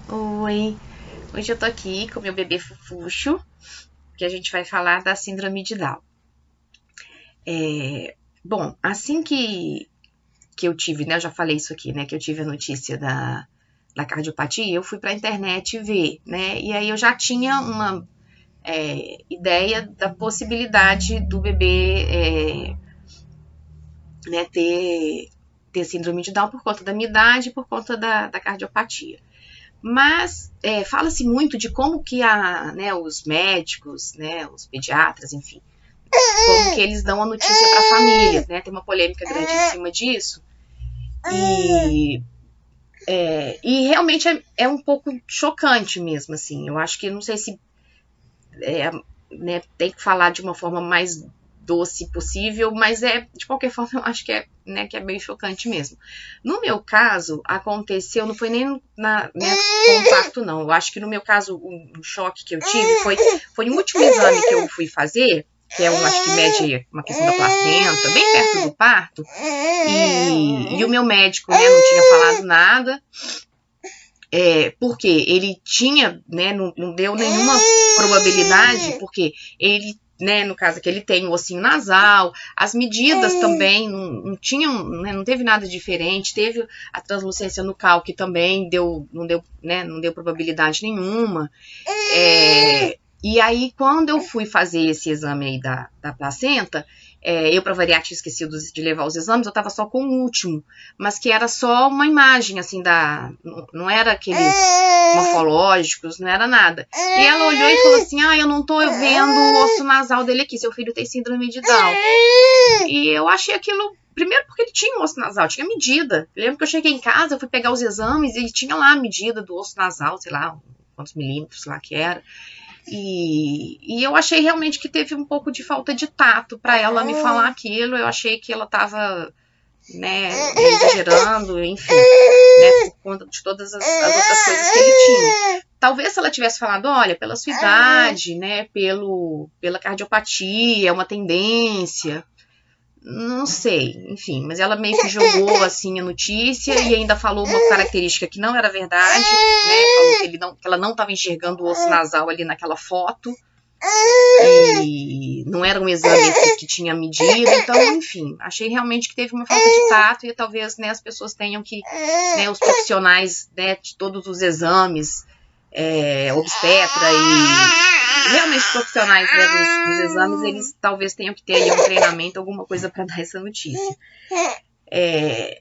Oi, hoje eu tô aqui com meu bebê Fufuxo, que a gente vai falar da síndrome de Down. Bom, assim que eu tive, né, eu já falei isso aqui, né, que eu tive a notícia da cardiopatia, eu fui pra internet ver, né, e aí eu já tinha uma ideia da possibilidade do bebê né, ter síndrome de Down por conta da minha idade e por conta da cardiopatia. Mas fala-se muito de como que os médicos, né, os pediatras, enfim, como que eles dão a notícia para a família, né? Tem uma polêmica grande em cima disso. E realmente é um pouco chocante mesmo, assim. Eu acho que, não sei se né, tem que falar de uma forma mais doce possível, mas de qualquer forma, eu acho que é bem chocante mesmo. No meu caso, aconteceu, não foi nem com o parto, não. Eu acho que no meu caso, o choque que eu tive foi no último exame que eu fui fazer, que acho que mede uma questão da placenta, bem perto do parto, e o meu médico, né, não tinha falado nada, porque ele tinha, né, não deu nenhuma probabilidade, porque ele, né, no caso que ele tem o ossinho nasal, as medidas também não tinham, né, não teve nada diferente, teve a translucência nucal que também não deu probabilidade nenhuma. E aí, quando eu fui fazer esse exame aí da placenta, eu, para variar, tinha esquecido de levar os exames, eu tava só com o último, mas que era só uma imagem, assim, não era aqueles morfológicos, não era nada. E ela olhou e falou assim, eu não tô vendo o osso nasal dele aqui, seu filho tem síndrome de Down. E eu achei aquilo, primeiro porque ele tinha um osso nasal, tinha medida. Eu lembro que eu cheguei em casa, eu fui pegar os exames e ele tinha lá a medida do osso nasal, sei lá, quantos milímetros lá que era. E eu achei realmente que teve um pouco de falta de tato para ela me falar aquilo. Eu achei que ela estava, né, exagerando, enfim, né, por conta de todas as outras coisas que ele tinha. Talvez se ela tivesse falado, olha, pela sua idade, né, pela cardiopatia, é uma tendência, não sei, enfim, mas ela meio que jogou assim a notícia e ainda falou uma característica que não era verdade, né? Falou que ela não estava enxergando o osso nasal ali naquela foto e não era um exame que tinha medida, então, enfim, achei realmente que teve uma falta de tato e talvez, né, as pessoas tenham que, né, os profissionais, né, de todos os exames, obstetra e realmente os profissionais, né, dos exames, eles talvez tenham que ter aí um treinamento, alguma coisa para dar essa notícia.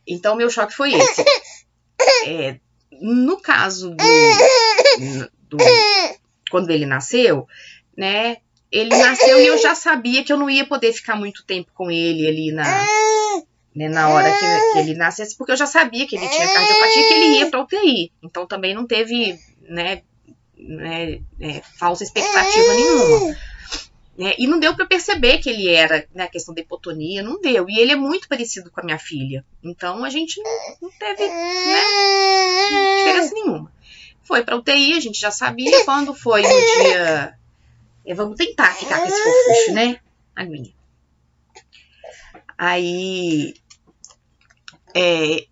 Então, meu choque foi esse. No caso quando ele nasceu, né, ele nasceu e eu já sabia que eu não ia poder ficar muito tempo com ele ali na hora que ele nascesse, porque eu já sabia que ele tinha cardiopatia e que ele ia para UTI. Então, também não teve, né, falsa expectativa nenhuma. E não deu para perceber que ele era, né, a questão da hipotonia, não deu. E ele é muito parecido com a minha filha. Então a gente não teve, né, diferença nenhuma. Foi para UTI, a gente já sabia. Quando foi no dia... vamos tentar ficar com esse fofuxo, né? Aguinha. Aí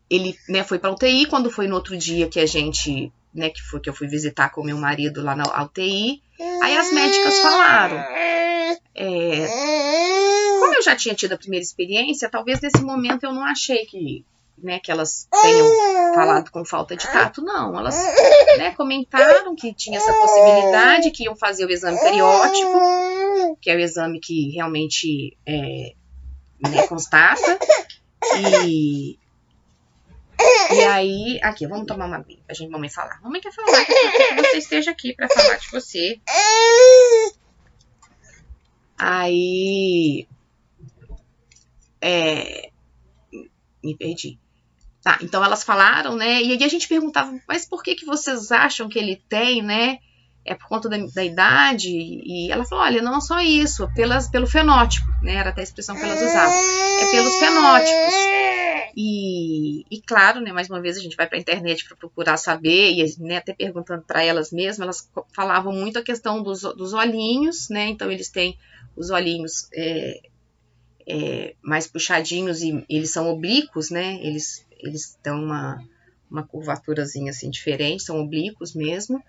ele, né, foi para UTI. Quando foi no outro dia que a gente... né, que eu fui visitar com meu marido lá na UTI, aí as médicas falaram, como eu já tinha tido a primeira experiência, talvez nesse momento eu não achei que, né, que elas tenham falado com falta de tato, não, elas, né, comentaram que tinha essa possibilidade, que iam fazer o exame periódico, que é o exame que realmente né, constata, e aí, aqui, vamos tomar uma aguinha pra gente, mamãe falar. Mamãe quer falar, que você esteja aqui pra falar de você. Aí, me perdi. Tá, então elas falaram, né, e aí a gente perguntava, mas por que vocês acham que ele tem, né, é por conta da idade? E ela falou, olha, não é só isso, pelo fenótipo, né, era até a expressão que elas usavam, pelos fenótipos. E claro, né, mais uma vez a gente vai para a internet para procurar saber, e né, até perguntando para elas mesmas, elas falavam muito a questão dos olhinhos, né, então eles têm os olhinhos mais puxadinhos e eles são oblíquos, né, eles dão uma curvaturazinha assim diferente, são oblíquos mesmo.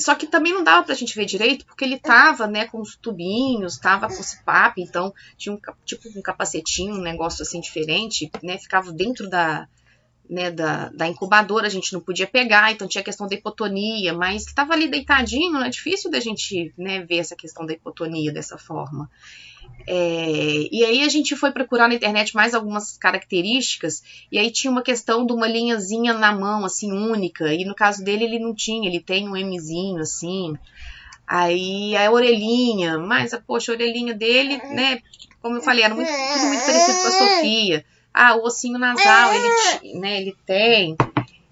Só que também não dava pra gente ver direito, porque ele tava, né, com os tubinhos, tava com o CPAP, então tinha tipo um capacetinho, um negócio assim diferente, né, ficava dentro da incubadora, a gente não podia pegar, então tinha a questão da hipotonia, mas estava ali deitadinho, não é difícil da gente, né, ver essa questão da hipotonia dessa forma. E aí a gente foi procurar na internet mais algumas características, e aí tinha uma questão de uma linhazinha na mão, assim, única, e no caso dele ele não tinha, ele tem um Mzinho, assim, aí a orelhinha, mas, poxa, a orelhinha dele, né, como eu falei, era tudo muito parecido com a Sofia. O ossinho nasal, ele tem.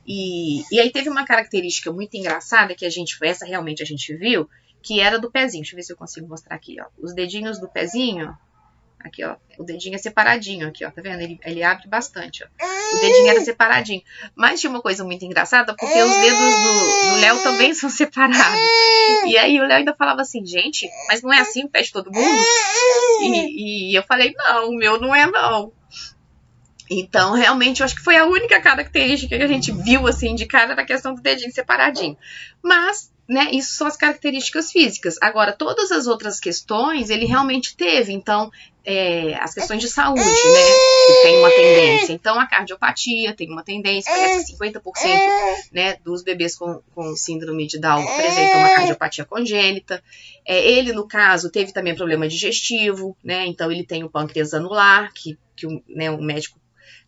E aí teve uma característica muito engraçada que essa realmente a gente viu, que era do pezinho. Deixa eu ver se eu consigo mostrar aqui, ó. Os dedinhos do pezinho, aqui, ó. O dedinho é separadinho aqui, ó. Tá vendo? Ele abre bastante, ó. O dedinho era separadinho. Mas tinha uma coisa muito engraçada, porque os dedos do Léo também são separados. E aí o Léo ainda falava assim, gente, mas não é assim o pé de todo mundo? E eu falei, não, o meu não é não. Então, realmente, eu acho que foi a única característica que a gente viu, assim, de cara, era a questão do dedinho separadinho. Mas, né, isso são as características físicas. Agora, todas as outras questões, ele realmente teve. Então, as questões de saúde, né, que tem uma tendência. Então, a cardiopatia tem uma tendência, parece que 50%, né, dos bebês com síndrome de Down apresentam uma cardiopatia congênita. Ele, no caso, teve também problema digestivo, né, então ele tem o pâncreas anular, que o médico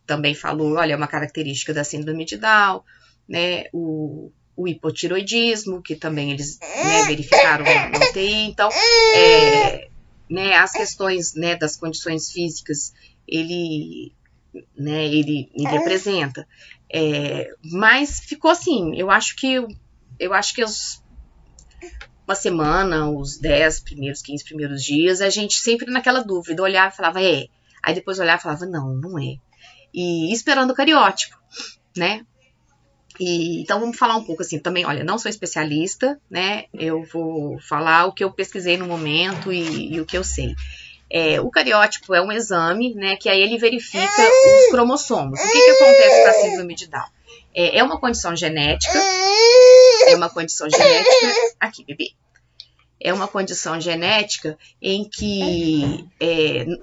também falou, olha, é uma característica da síndrome de Down, né, o hipotiroidismo, que também eles, né, verificaram na UTI. Então, né, as questões, né, das condições físicas, ele apresenta. Mas ficou assim, eu acho que uma semana, os 10 primeiros, 15 primeiros dias, a gente sempre naquela dúvida, olhava e falava, aí depois olhava e falava, não é. E esperando o cariótipo, né? Então vamos falar um pouco assim, também, olha, não sou especialista, né? Eu vou falar o que eu pesquisei no momento e o que eu sei. O cariótipo é um exame, né? Que aí ele verifica os cromossomos. O que acontece com a síndrome de Down? É uma condição genética. Aqui, bebê. É uma condição genética em que,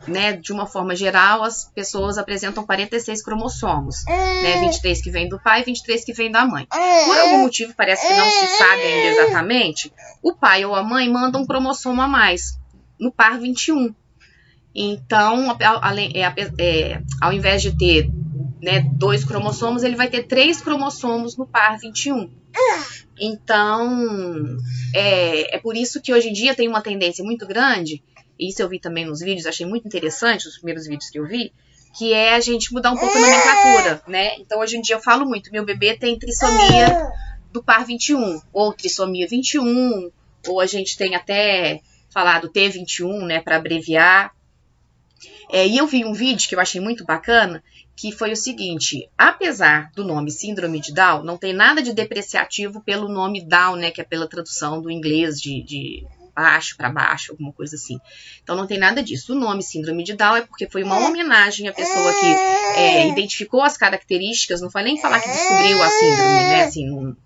né, de uma forma geral, as pessoas apresentam 46 cromossomos, né, 23 que vem do pai e 23 que vem da mãe. Por algum motivo, parece que não se sabe ainda exatamente, o pai ou a mãe mandam um cromossomo a mais, no par 21. Então, ao invés de ter, né, 2 cromossomos, ele vai ter 3 cromossomos no par 21. Então, é por isso que hoje em dia tem uma tendência muito grande, e isso eu vi também nos vídeos, achei muito interessante, os primeiros vídeos que eu vi, que é a gente mudar um pouco a nomenclatura, né? Então, hoje em dia eu falo muito, meu bebê tem trissomia do par 21, ou trissomia 21, ou a gente tem até falado T21, né, para abreviar. E eu vi um vídeo que eu achei muito bacana, que foi o seguinte, apesar do nome síndrome de Down, não tem nada de depreciativo pelo nome Down, né, que é pela tradução do inglês de baixo para baixo, alguma coisa assim. Então não tem nada disso. O nome síndrome de Down é porque foi uma homenagem à pessoa que identificou as características, não foi nem falar que descobriu a síndrome, né, assim,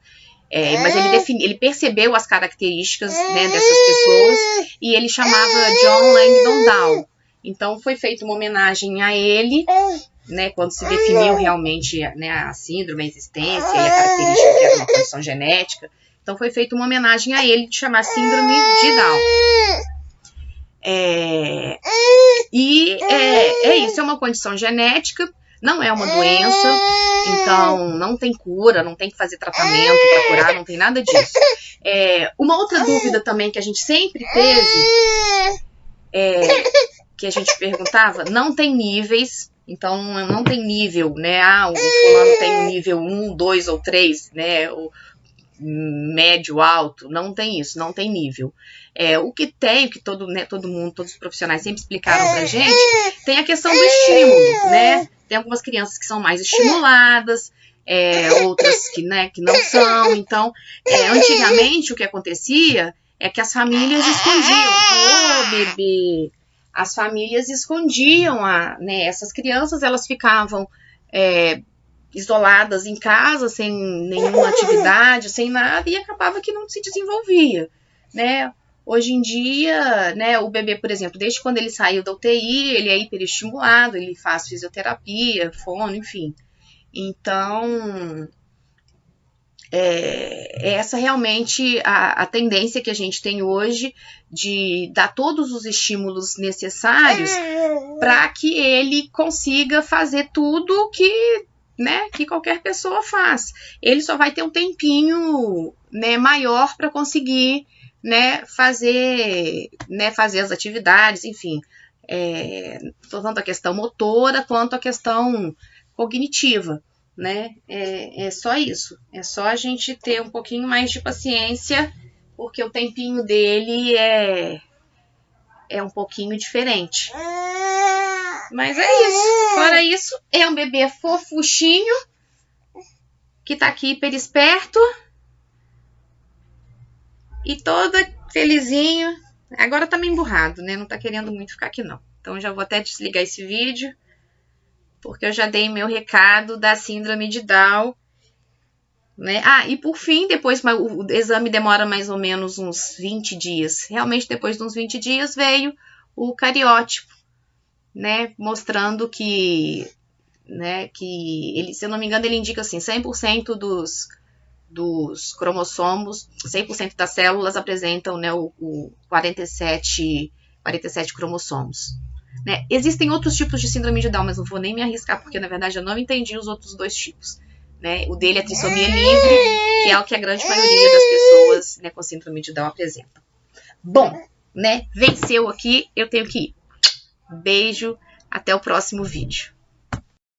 mas ele percebeu as características, né, dessas pessoas e ele chamava John Langdon Down. Então foi feita uma homenagem a ele, né, quando se definiu realmente, né, a síndrome, a existência e a característica que era uma condição genética. Então foi feita uma homenagem a ele de chamar síndrome de Down. Isso, é uma condição genética, não é uma doença, então não tem cura, não tem que fazer tratamento para curar, não tem nada disso. Uma outra dúvida também que a gente sempre teve, que a gente perguntava, não tem níveis, então não tem nível, né? O fulano tem nível 1, 2 ou 3, né? O médio, alto, não tem isso, não tem nível. O que tem, o que todo mundo, todos os profissionais sempre explicaram pra gente, tem a questão do estímulo, né? Tem algumas crianças que são mais estimuladas, outras que não são. Então, antigamente o que acontecia é que as famílias escondiam. Bebê! As famílias escondiam, né, essas crianças, elas ficavam isoladas em casa, sem nenhuma atividade, sem nada, e acabava que não se desenvolvia, né? Hoje em dia, né, o bebê, por exemplo, desde quando ele saiu da UTI, ele é hiperestimulado, ele faz fisioterapia, fono, enfim. Então, essa realmente a tendência que a gente tem hoje de dar todos os estímulos necessários para que ele consiga fazer tudo que, né, que qualquer pessoa faz. Ele só vai ter um tempinho, né, maior para conseguir, né, fazer as atividades, enfim, tanto a questão motora quanto a questão cognitiva, né? É só isso. É só a gente ter um pouquinho mais de paciência, porque o tempinho dele é um pouquinho diferente. Mas é isso. Fora isso, é um bebê fofuchinho que tá aqui hiper esperto e todo felizinho. Agora tá meio emburrado, né? Não tá querendo muito ficar aqui, não. Então já vou até desligar esse vídeo, porque eu já dei meu recado da síndrome de Down, né? E por fim, depois o exame demora mais ou menos uns 20 dias. Realmente, depois de uns 20 dias, veio o cariótipo, né? Mostrando que, né, que ele, se eu não me engano, ele indica assim, 100% dos cromossomos, 100% das células apresentam, né, o 47 cromossomos. Né? Existem outros tipos de síndrome de Down, mas não vou nem me arriscar, porque na verdade eu não entendi os outros dois tipos. Né? O dele é trissomia livre, que é o que a grande maioria das pessoas, né, com síndrome de Down apresentam. Bom, né, venceu aqui, eu tenho que ir. Beijo, até o próximo vídeo.